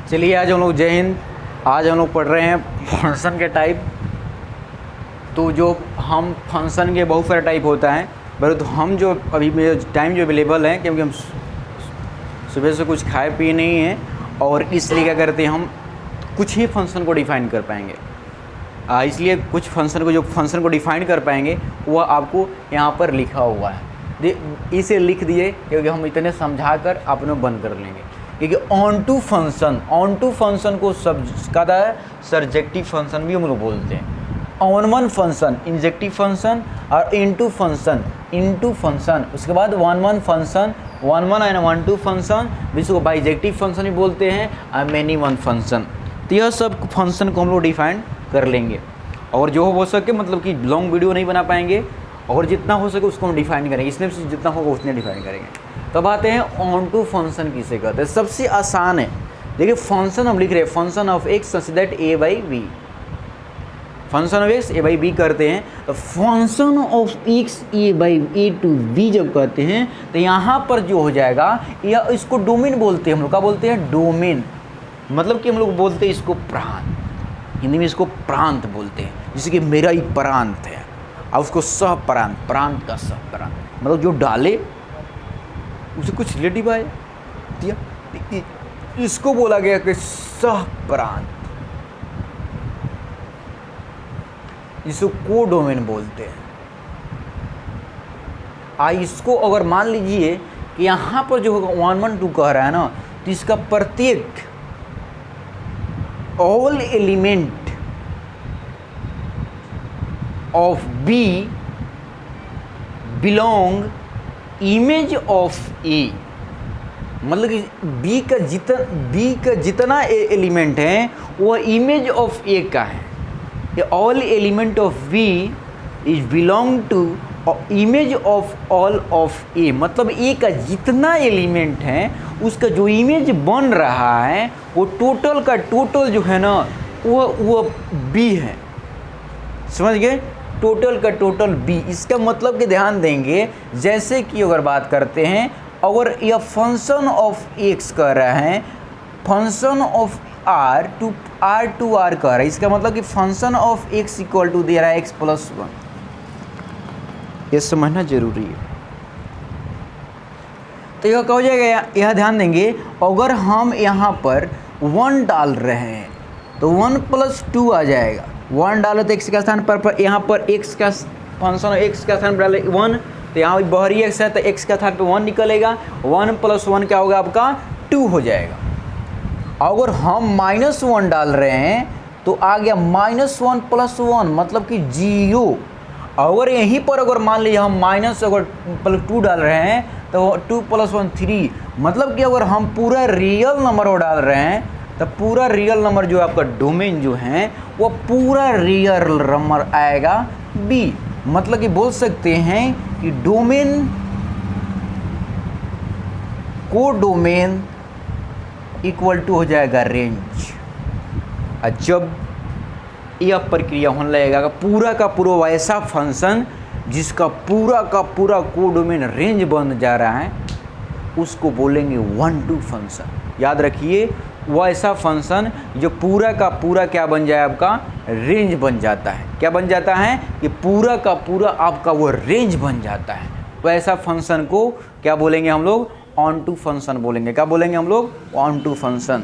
चलिए आज हम लोग जय हिंद। आज हम लोग पढ़ रहे हैं फंक्शन के टाइप। तो जो हम फंक्शन के बहुत सारे टाइप होता है, तो हम जो अभी टाइम जो अवेलेबल है, क्योंकि हम सुबह से कुछ खाए पिए नहीं हैं और इसलिए क्या करते हैं, हम कुछ ही फंक्शन को डिफ़ाइन कर पाएंगे। इसलिए कुछ फंक्शन को डिफ़ाइन कर पाएंगे वह आपको यहाँ पर लिखा हुआ है। इसे लिख दिए क्योंकि हम इतने समझा कर अपने बंद कर लेंगे। क्योंकि ऑन टू फंक्शन को सब कहता है सर्जेक्टिव फंक्शन भी हम लोग बोलते हैं। On one function injective function और इनटू फंक्शन, उसके बाद one function, one and one two function, जिसको बाइजेक्टिव फंक्शन भी बोलते हैं, और मैनी वन फंक्शन। तो यह सब फंक्शन को हम लोग डिफाइन कर लेंगे और जो हो सके मतलब कि लॉन्ग वीडियो नहीं बना पाएंगे और जितना हो सके उसको हम डिफाइन करेंगे। इसमें से जितना होगा उतने डिफाइन करेंगे। तब आते हैं ऑन टू फंक्शन किसे कहते हैं। सबसे आसान है, देखिए फंक्शन हम लिख रहे हैं function of X such that A by B, function of X A by B करते हैं। तो function of X A by A to B जब कहते हैं तो यहाँ पर जो हो जाएगा, या इसको डोमेन बोलते हैं हम लोग। क्या बोलते हैं? डोमेन। मतलब कि हम लोग बोलते हैं इसको प्रांत, हिंदी में इसको प्रांत बोलते हैं। जैसे कि मेरा ही प्रांत है और उसको सह प्रांत, प्रांत का सह प्रांत, मतलब जो डाले उसे कुछ रिलेटिव आए दिया, इसको बोला गया कि सह प्रांत, इसको को डोमेन बोलते हैं। इसको अगर मान लीजिए कि यहाँ पर जो 1 1 2 कह रहा है ना, तो इसका प्रत्येक all element of B belong image of A, मतलब कि बी का जितना एलिमेंट है वो इमेज ऑफ ए का है। All element of B is belong to image of all of A, मतलब ए का जितना एलिमेंट है उसका जो इमेज बन रहा है वो टोटल का टोटल जो है ना वो बी है। समझ गए? टोटल का टोटल बी। इसका मतलब कि ध्यान देंगे, जैसे कि अगर बात करते हैं, अगर यह फंक्शन ऑफ एक्स कह रहा है, function of R to R कह रहा है, इसका मतलब कि function of X equal to दे रहा है एक्स प्लस 1। ये समझना जरूरी है। तो यह क्या हो जाएगा, यह ध्यान देंगे, अगर हम यहाँ पर 1 डाल रहे हैं तो 1 + 2 आ जाएगा। 1 डालो तो एक्स के स्थान पर यहाँ पर एक्स का फंक्शन एक्स का स्थान पर डाले 1, तो यहाँ बाहरी एक्स है तो एक्स का स्थान पर 1 निकलेगा। 1 + 1 क्या होगा आपका? 2 हो जाएगा। अगर हम -1 डाल रहे हैं तो आ गया -1 + 1 मतलब कि 0। अगर यहीं पर अगर मान लीजिए हम -2 डाल रहे हैं तो 2 + 1 3, मतलब कि अगर हम पूरा रियल नंबर डाल रहे हैं तो पूरा रियल नंबर जो आपका डोमेन जो है वो पूरा रियल नंबर आएगा बी। मतलब कि बोल सकते हैं कि डोमेन को डोमेन इक्वल टू हो जाएगा रेंज। और जब यह प्रक्रिया होने लगेगा पूरा का पूरा वैसा फंक्शन जिसका पूरा का पूरा को डोमेन रेंज बन जा रहा है, उसको बोलेंगे 1 टू फंक्शन। याद रखिए, वैसा फंक्शन जो पूरा का पूरा क्या बन जाए, आपका रेंज बन जाता है। क्या बन जाता है? कि पूरा का पूरा आपका वो रेंज बन जाता है। वैसा फंक्शन को क्या बोलेंगे हम लोग? ऑन टू फंक्शन बोलेंगे। क्या बोलेंगे हम लोग? Onto function.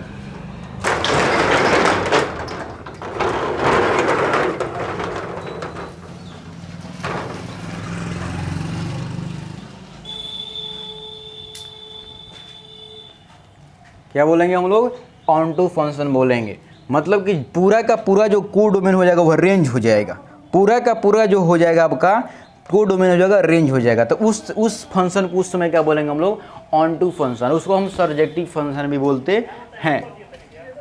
क्या बोलेंगे हम लोग? ऑन टू फंक्शन बोलेंगे। मतलब कि पूरा का पूरा जो को डोमेन हो जाएगा वह रेंज हो जाएगा। पूरा का पूरा जो हो जाएगा आपका को डोमेन हो जाएगा, रेंज हो जाएगा। तो उस फंक्शन को उस समय क्या बोलेंगे हम लोग? Onto function. उसको हम सर्जेक्टिव फंक्शन भी बोलते हैं,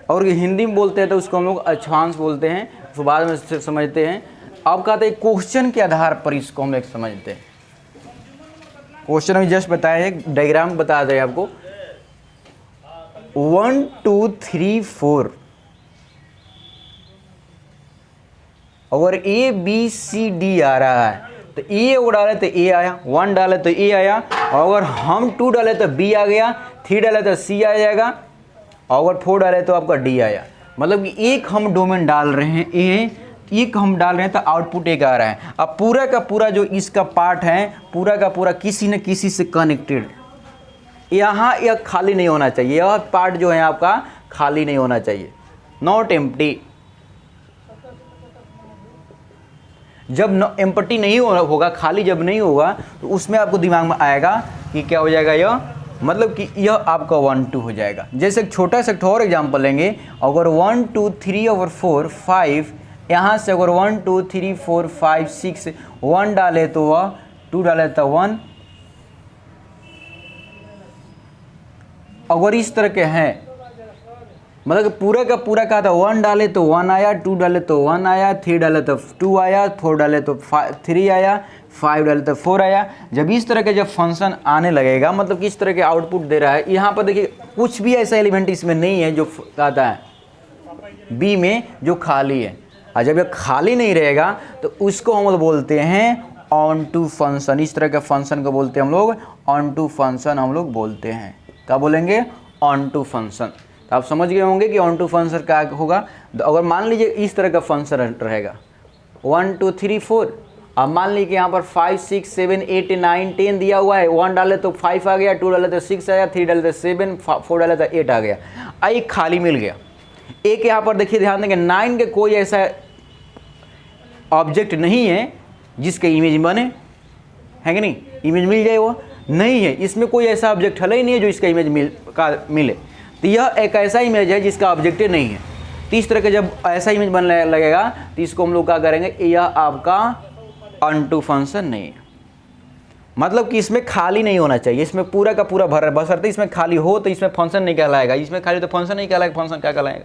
और हिंदी में बोलते हैं तो उसको हम लोग अक्षांश बोलते हैं। तो बाद में समझते हैं। अब कहते हैं क्वेश्चन के आधार पर इसको हम लोग समझते हैं। क्वेश्चन अभी जस्ट बताया है, डायग्राम बता दें आपको। 1 2 3 4, अगर ए बी सी डी आ रहा है तो ए वो डाले तो ए आया, 1 डाले तो ए आया, और अगर हम 2 डाले तो बी आ गया, 3 डाले तो सी आ जाएगा, और अगर 4 डाले तो आपका डी आया। मतलब कि एक हम डोमेन डाल रहे हैं ए, एक हम डाल रहे हैं तो आउटपुट एक आ रहा है। अब पूरा का पूरा जो इसका पार्ट है पूरा का पूरा किसी न किसी से कनेक्टेड, यहाँ यह खाली नहीं होना चाहिए, यह पार्ट जो है आपका खाली नहीं होना चाहिए, नॉट एम्प्टी। जब एम्प्टी नहीं होगा, खाली जब नहीं होगा तो उसमें आपको दिमाग में आएगा कि क्या हो जाएगा, यह मतलब कि यह आपका 1 2 हो जाएगा। जैसे एक छोटा सा और एग्जांपल लेंगे, अगर 1 2 3 और 4 5, यहाँ से अगर 1 2 3 4 5 6 1 डाले तो वह, 2 डाले तो 1, अगर इस तरह के हैं मतलब कि पूरा का पूरा कहा था 1 डाले तो 1 आया, 2 डाले तो 1 आया, 3 डाले तो 2 आया, 4 डाले तो 3 आया, 5 डाले तो 4 आया। जब इस तरह के जब फंक्शन आने लगेगा मतलब कि इस तरह के आउटपुट दे रहा है, यहाँ पर देखिए कुछ भी ऐसा एलिमेंट इसमें नहीं है जो कहता है बी में जो खाली है। और जब यह खाली नहीं रहेगा तो उसको हम लोग बोलते हैं ऑन टू फंक्शन। इस तरह के फंक्शन को बोलते हैं हम लोग ऑन टू फंक्शन, हम लोग बोलते हैं क्या बोलेंगे, ऑन टू फंक्शन। तो आप समझ गए होंगे कि ऑन टू फंक्शन क्या होगा। तो अगर मान लीजिए इस तरह का फंक्शन रहेगा 1 2 3 4, अब मान लीजिए यहाँ पर 5 6 7 8 9 10 दिया हुआ है, 1 डाले तो 5 आ गया, 2 डाले तो 6 आया, 3 डाले तो 7, 4 डाले तो 8 आ गया, एक खाली मिल गया। एक यहाँ पर देखिए ध्यान देंगे 9 के कोई ऐसा ऑब्जेक्ट नहीं है जिसके इमेज बने, है कि नहीं, इमेज मिल जाए वो नहीं है, इसमें कोई ऐसा ऑब्जेक्ट है ही नहीं है जो इसका इमेज मिले। तो यह एक ऐसा इमेज है जिसका ऑब्जेक्ट नहीं है। तो इस तरह के जब ऐसा इमेज बनने लगेगा तो इसको हम लोग क्या करेंगे, यह आपका ऑन टू फंक्शन नहीं है। मतलब कि इसमें खाली नहीं होना चाहिए, इसमें पूरा का पूरा भर, बशर्ते इसमें खाली हो तो इसमें फंक्शन नहीं कहलाएगा, इसमें खाली तो फंक्शन नहीं कहलाएगा, फंक्शन क्या कहलाएगा।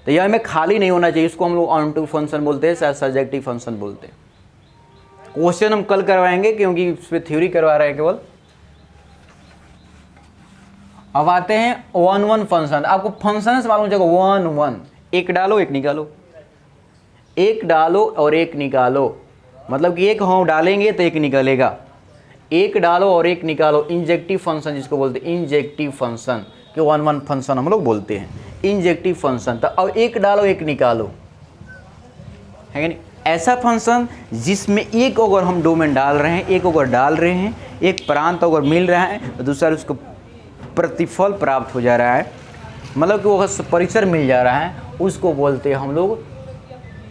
तो यह में खाली नहीं होना चाहिए, इसको हम लोग ऑन टू फंक्शन बोलते हैं, सब्जेक्टिव फंक्शन बोलते हैं। क्वेश्चन हम कल करवाएंगे क्योंकि इस पर थ्योरी करवा रहे हैं केवल। अब आते हैं 1 1 फंक्शन। आपको फंक्शन से मालूम चलेगा 1 1, एक डालो एक निकालो, एक डालो और एक निकालो, मतलब कि एक हम डालेंगे तो एक निकलेगा, एक डालो और एक निकालो, इंजेक्टिव फंक्शन जिसको बोलते हैं, इंजेक्टिव फंक्शन कि 1 1 फंक्शन हम लोग बोलते हैं, इंजेक्टिव फंक्शन। तो अब एक डालो एक निकालो, है नहीं, ऐसा फंक्शन जिसमें एक अगर हम डोमेन डाल रहे हैं, एक अगर डाल रहे हैं, एक प्रांत अगर मिल रहा है तो दूसरा उसको प्रतिफल प्राप्त हो जा रहा है, मतलब कि वो परिसर मिल जा रहा है, उसको बोलते हैं हम लोग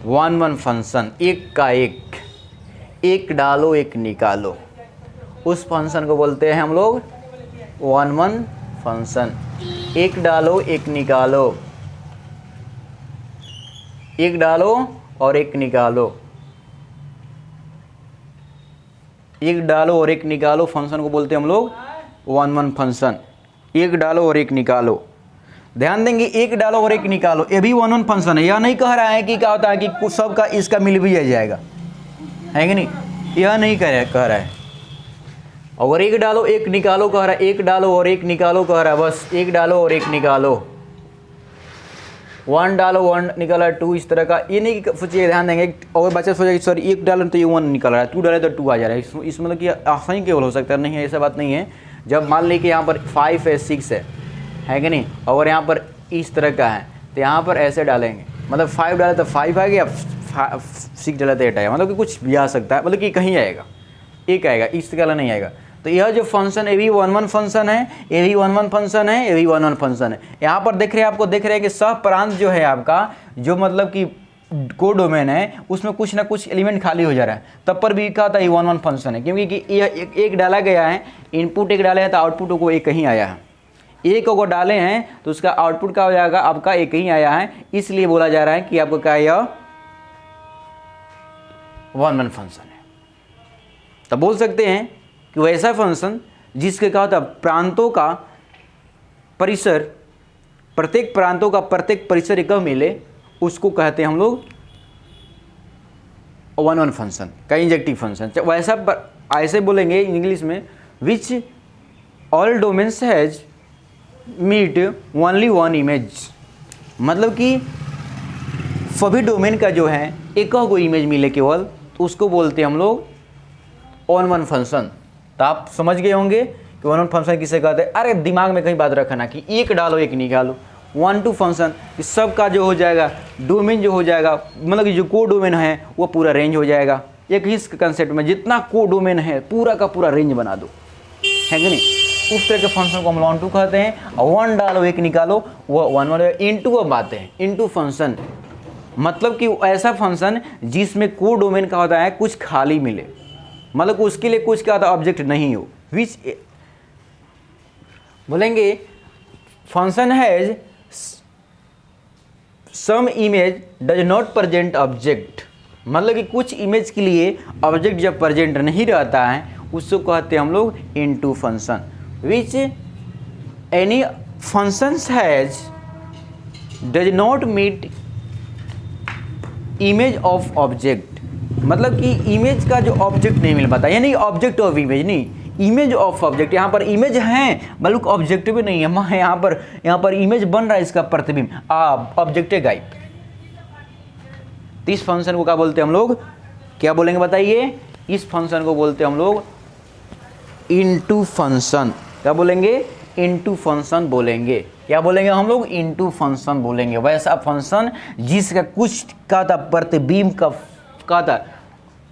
1 1 फंक्शन। एक का एक डालो एक निकालो, उस फंक्शन को बोलते हैं हम लोग 1 1 फंक्शन। एक डालो एक निकालो, एक डालो और एक निकालो, एक डालो और एक निकालो फंक्शन को बोलते हैं हम लोग 1 1 फंक्शन। एक डालो और एक निकालो, ध्यान देंगे एक डालो और एक निकालो, ये भी 1 1 फंक्शन है। यह नहीं कह रहा है कि क्या होता है कि कुछ सबका इसका मिल भी जाएगा, है कि नहीं, यह नहीं कह रहा है। अगर एक डालो एक निकालो कह रहा है, एक डालो और एक निकालो कह रहा है, बस एक डालो और एक निकालो, 1 डालो 1 निकाला 2, इस तरह का ये नहीं सोचिए। ध्यान देंगे और बच्चा सोचेगा कि सर एक डालो तो ये 1 निकल रहा है, 2 डाले तो 2 आ जा रहा है, इस मतलब कि आसानी केवल हो सकता है, नहीं है ऐसा बात नहीं है। जब मान ली कि यहाँ पर 5 है 6 है कि नहीं, और यहाँ पर इस तरह का है तो यहाँ पर ऐसे डालेंगे, मतलब 5 डाले तो 5 आ गया, 6 डाले तो 8 आएगा, मतलब कि कुछ भी आ सकता है, मतलब कि कहीं आएगा, एक आएगा, इस तरह नहीं आएगा। तो यह जो फंक्शन ये भी 1 1 फंक्शन है, ये भी 1 1 फंक्शन है, ये भी 1 1 फंक्शन है। यहाँ पर देख रहे हैं, आपको देख रहे हैं कि सह प्रांत जो है आपका, जो मतलब कि को डोमेन है, उसमें कुछ ना कुछ एलिमेंट खाली हो जा रहा है, तब पर भी कहा था ये 1 1 फंक्शन है, क्योंकि यह एक डाला गया है, इनपुट एक डाले हैं तो आउटपुट को एक ही आया है, एक अगर डाले हैं तो उसका आउटपुट क्या हो जाएगा, आपका एक ही आया है, इसलिए बोला जा रहा है कि आपको क्या यह 1 1 फंक्शन है। तब बोल सकते हैं कि वैसा फंक्शन जिसके कहा था प्रांतों का परिसर, प्रत्येक प्रांतों का प्रत्येक परिसर एक मिले, उसको कहते हैं हम लोग 1 1 फंक्शन का इंजेक्टिव फंक्शन। वैसा ऐसे बोलेंगे इंग्लिश में, which all domains has meet only 1 image, मतलब कि सभी डोमेन का जो है एक को इमेज मिले केवल, तो उसको बोलते हैं हम लोग 1 1 फंक्शन। तो आप समझ गए होंगे कि 1 1 फंक्शन किसे कहते हैं। अरे दिमाग में कहीं बात रखना कि एक डालो एक निकालो, वन टू फंक्शन, इस सब का जो हो जाएगा डोमेन जो हो जाएगा, मतलब कि जो को डोमेन है वो पूरा रेंज हो जाएगा। एक ही कंसेप्ट में जितना को डोमेन है पूरा का पूरा रेंज बना दो, है कि नहीं। उस तरह के फंक्शन को हम वन टू कहते हैं। और वन डालो एक निकालो, वो वन वन इंटू अब आते हैं इंटू फंक्शन, मतलब कि ऐसा फंक्शन जिसमें को डोमेन का होता है कुछ खाली मिले, मतलब उसके लिए कुछ क्या होता है ऑब्जेक्ट नहीं हो। विच बोलेंगे function has some image does not present object, मतलब कि कुछ इमेज के लिए ऑब्जेक्ट जब प्रेजेंट नहीं रहता है उसको कहते हैं हम लोग into function. Which any functions has does not meet image of object, मतलब कि इमेज का जो ऑब्जेक्ट नहीं मिल पाता, यानी ऑब्जेक्ट ऑफ इमेज नहीं, इमेज ऑफ ऑब्जेक्ट। यहाँ पर इमेज है बल्कि ऑब्जेक्ट भी नहीं है, यहाँ पर इमेज बन रहा है इसका प्रतिबिंब, ऑब्जेक्ट है गायब। तो इस फंक्शन को क्या बोलते हैं हम लोग, क्या बोलेंगे बताइए, इस फंक्शन को बोलते हैं हम लोग इनटू फंक्शन। क्या बोलेंगे, इनटू फंक्शन बोलेंगे। क्या बोलेंगे हम लोग, इनटू फंक्शन बोलेंगे। वैसा फंक्शन जिसका कुछ का था प्रतिबिंब का था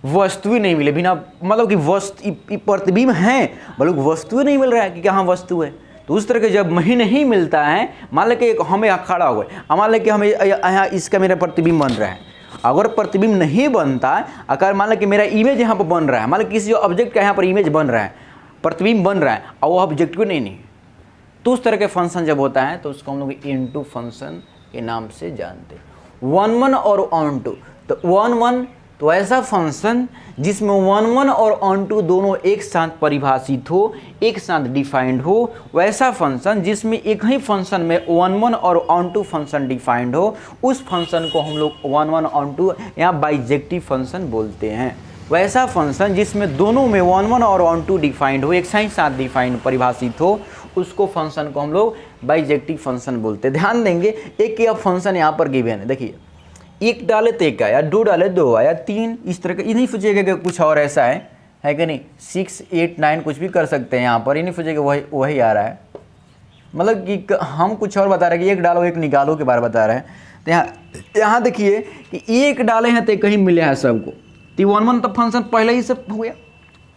वस्तु ही नहीं मिले, बिना मतलब कि वस्तु प्रतिबिंब है बल्कि वस्तु नहीं मिल रहा है कि कहाँ वस्तु है। तो उस तरह के जब नहीं मिलता है, मान लें कि हम यहाँ खड़ा हुए, मान लें कि हमें यहाँ इसका मेरा प्रतिबिंब बन रहा है, अगर प्रतिबिंब नहीं बनता, अगर मान लें कि मेरा इमेज यहाँ पर बन रहा है, मान लें किसी ऑब्जेक्ट का यहाँ पर इमेज बन रहा है, प्रतिबिंब बन रहा है और वो ऑब्जेक्ट भी नहीं, तो उस तरह के फंक्शन जब होता है तो उसको हम लोग इनटू फंक्शन के नाम से जानते हैं। वन वन और ऑन टू, तो वन वन तो ऐसा फंक्शन जिसमें वन वन और ऑन टू दोनों एक साथ परिभाषित हो, एक साथ डिफाइंड हो, वैसा फंक्शन जिसमें एक ही फंक्शन में वन वन और ऑन टू फंक्शन डिफाइंड हो, उस फंक्शन को हम लोग वन वन ऑन टू या बाइजेक्टिव फंक्शन बोलते हैं। वैसा फंक्शन जिसमें दोनों में वन वन और ऑन टू डिफाइंड हो, एक साथ डिफाइंड परिभाषित हो, उसको फंक्शन को हम लोग बाइजेक्टिव फंक्शन बोलते हैं। ध्यान देंगे, एक या फंक्शन यहाँ पर गिवन है, देखिए एक डाले तो एक आया, दो डाले दो आया, तीन, इस तरह का। ये नहीं सोचिएगा कि कुछ और ऐसा है कि नहीं, 6 8 9 कुछ भी कर सकते हैं यहाँ पर, ये नहीं सोचिएगा वही आ रहा है, मतलब कि हम कुछ और बता रहे हैं कि एक डालो एक निकालो के बारे में बता रहे हैं। तो यहाँ देखिए कि एक डाले हैं तो कहीं मिले हैं सबको, तो वन वन तो फंक्शन पहले ही सब हो गया,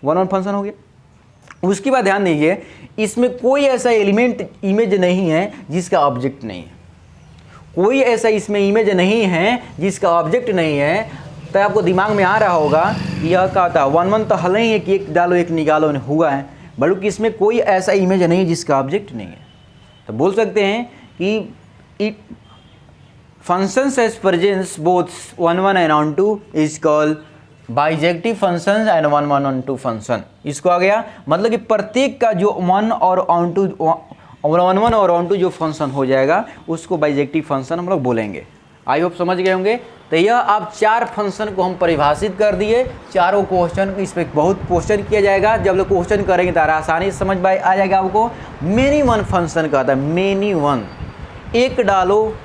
वन वन फंक्शन हो गया। उसके बाद ध्यान दीजिए, इसमें कोई ऐसा एलिमेंट इमेज नहीं है जिसका ऑब्जेक्ट नहीं है, कोई ऐसा इसमें इमेज नहीं है जिसका ऑब्जेक्ट नहीं है। तो आपको दिमाग में आ रहा होगा यह क्या होता है, वन वन तो हल ही है कि एक डालो एक निकालो हुआ है, बल्कि इसमें कोई ऐसा इमेज नहीं जिसका ऑब्जेक्ट नहीं है। तो बोल सकते हैं कि it functions as presence both one one and onto is called bijective functions and one one onto function. इसको आ गया, मतलब कि प्रत्येक का जो वन और ऑन टू वन वन और ऑन टू जो फंक्शन हो जाएगा उसको बाइजेक्टिव फंक्शन हम लोग बोलेंगे। आई होप समझ गए होंगे। तो यह आप 4 फंक्शन को हम परिभाषित कर दिए, चारों क्वेश्चन इस पर बहुत क्वेश्चन किया जाएगा। जब लोग क्वेश्चन करेंगे तो आसानी से समझ में आ जाएगा आपको। मेनी वन फंक्शन कहता है, मेनी वन, एक डालो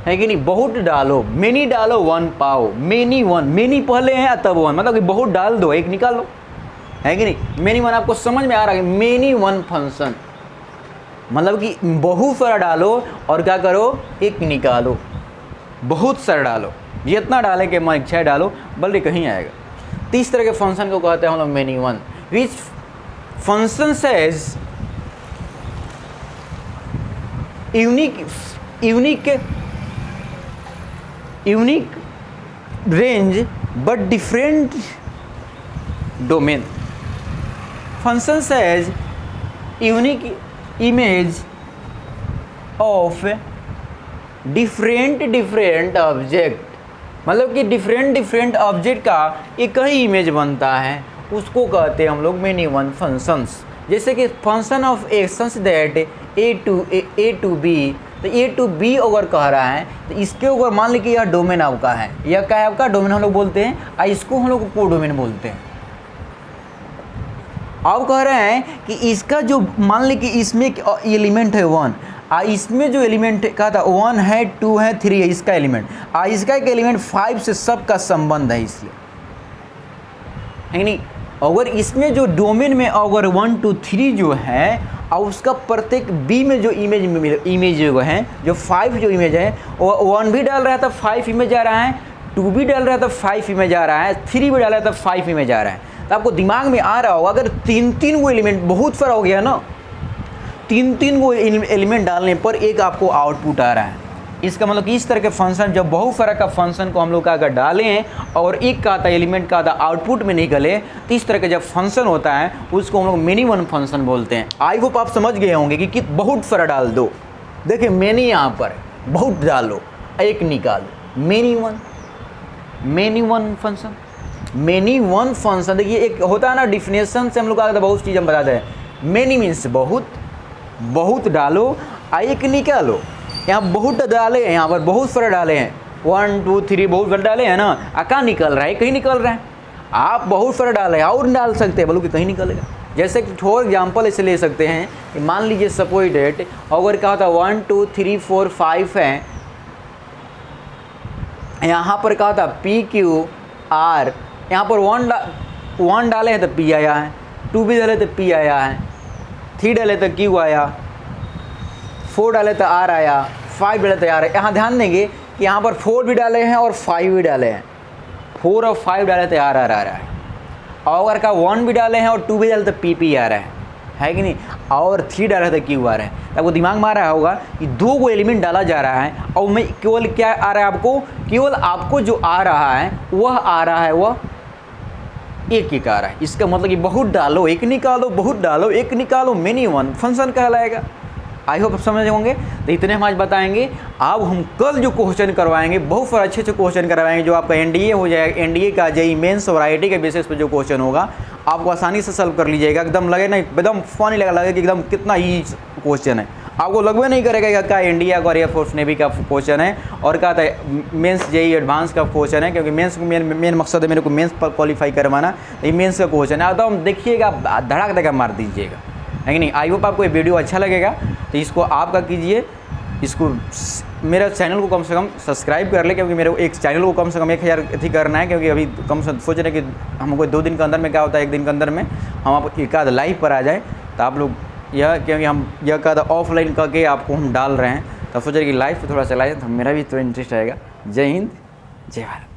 है कि नहीं, बहुत डालो, मेनी डालो वन पाओ, मेनी वन, मेनी पहले है तब वन, मतलब कि बहुत डाल दो एक निकाल लो, है कि नहीं। मेनी वन आपको समझ में आ रहा है, मेनी वन फंक्शन मतलब कि बहुत सारा डालो और क्या करो, एक निकालो, बहुत सारा डालो, जितना डाले के मन इच्छा डालो, बल्कि कहीं आएगा। तो इस तरह के फंक्शन को कहते हैं हम लोग many one. Which function says unique range but different domain. Function says unique image of different object, मतलब कि डिफरेंट ऑब्जेक्ट का एक ही इमेज बनता है, उसको कहते हैं हम लोग मेनी वन फंक्शंस। जैसे कि function of actions that A to B, तो ए टू बी अगर कह रहा है तो इसके ऊपर मान लीजिए यह डोमेन आपका है, यह क्या है आपका डोमेन हम लोग बोलते हैं, और इसको हम लोग को डोमेन बोलते हैं। अब कह रहे हैं कि इसका जो मान ली कि इसमें एलिमेंट है वन, इसमें जो एलिमेंट का था 1 है 2 है 3 है इसका एलिमेंट, इसका एक एलिमेंट 5 से सबका संबंध है, इसलिए है नहीं। अगर इसमें जो डोमेन में अगर 1 2 3 जो है और उसका प्रत्येक बी में जो इमेज जो है, जो 5 जो इमेज है, वो 1 भी डाल रहा है तो 5 इमेज आ रहा है, 2 भी डाल रहा है तो 5 इमेज आ रहा है, 3 भी डाल रहा है तो 5 इमेज आ रहा है। तो आपको दिमाग में आ रहा होगा अगर 3 वो एलिमेंट, बहुत फर्क हो गया ना, 3 वो एलिमेंट डालने पर एक आपको आउटपुट आ रहा है। इसका मतलब कि इस तरह के फंक्शन, जब बहुफरक का फंक्शन को हम लोग अगर डालें हैं और एक का आता एलिमेंट का आता आउटपुट में निकले, तो इस तरह का जब फंक्शन होता है उसको हम लोग मेनी वन फंक्शन बोलते हैं। आई होप आप समझ गए होंगे कि बहुत फर्क डाल दो। देखिए मेनी यहाँ पर बहुत डालो, एक निकालो, many one function, many one function. देखिए एक होता है ना डिफिनेशन से हम लोग आता बहुत चीज़ हम बताते हैं। मेनी मीन्स बहुत, बहुत डालो, एक निकालो। यहाँ बहुत डाले हैं, यहाँ पर बहुत फर्क डाले हैं, 1 2 3 बहुत फर्क डाले हैं ना, कहाँ निकल रहा है, कहीं निकल रहा है। आप बहुत फर्क डाले हैं और डाल सकते हैं, बोलो कि कहीं निकलेगा। जैसे कि फॉर एग्जाम्पल ऐसे ले सकते हैं कि मान लीजिए सपोज डेट अगर कहा था 1 2 3 4 5 है, यहाँ पर कहा था PQR, यहाँ पर 1 डाले हैं तो P आया है, 2 भी डाले तो P आया है, 3 डाले तो Q आया, 4 डाले तो R आया, 5 डाले तो R आया। यहाँ ध्यान देंगे कि यहाँ पर 4 भी डाले हैं और 5 भी डाले हैं, 4 और 5 डाले तो R आ रहा है, और अगर का 1 भी डाले हैं और 2 भी डाले तो PP आ रहा है कि नहीं, और 3 डाले तो Q आ रहा है। आपको दिमाग में आ रहा होगा कि 2 को एलिमेंट डाला जा रहा है और मैं केवल क्या आ रहा है आपको, केवल आपको जो आ रहा है वह आ रहा है, वह एक आ रहा है। इसका मतलब कि बहुत डालो एक निकालो, बहुत डालो एक निकालो, मेनी वन फंक्शन कहलाएगा। आई होप आप समझ होंगे। तो इतने हम आज बताएंगे। अब हम कल जो क्वेश्चन करवाएंगे बहुत सारे अच्छे क्वेश्चन करवाएंगे, जो आपका NDA हो जाएगा, NDA का JEE मेंस और IIT के बेसिस पे जो क्वेश्चन होगा आपको आसानी से सॉल्व कर लीजिएगा। एकदम लगे ना, एकदम फनी लगे कि एकदम कितना ही क्वेश्चन है, आपको लगभग नहीं करेगा क्या इंडिया का एयरफोर्स नेवी का क्वेश्चन है और क्या था मेंस JEE एडवांस का क्वेश्चन है, क्योंकि मेंस मेन मकसद है मेरे को मेंस पर क्वालिफाई करवाना। ये मेंस का क्वेश्चन है, तो हम देखिएगा धड़ाक धड़ाक मार दीजिएगा, है कि नहीं। आई होप आपको ये वीडियो अच्छा लगेगा, तो इसको आपका कीजिए, इसको मेरा चैनल को कम से कम सब्सक्राइब कर ले, क्योंकि मेरे एक चैनल को कम से कम 1000 अथी करना है, क्योंकि अभी कम से सोच रहे हैं कि हमको 2 दिन के अंदर में क्या होता है, 1 दिन के अंदर में हम आप एक आध लाइव पर आ जाए, तो आप लोग यह, क्योंकि हम यह का ऑफलाइन करके आपको हम डाल रहे हैं, तो सोच रहे कि लाइव पर थोड़ा चलाए तो मेरा भी तो इंटरेस्ट आएगा। जय हिंद, जय भारत।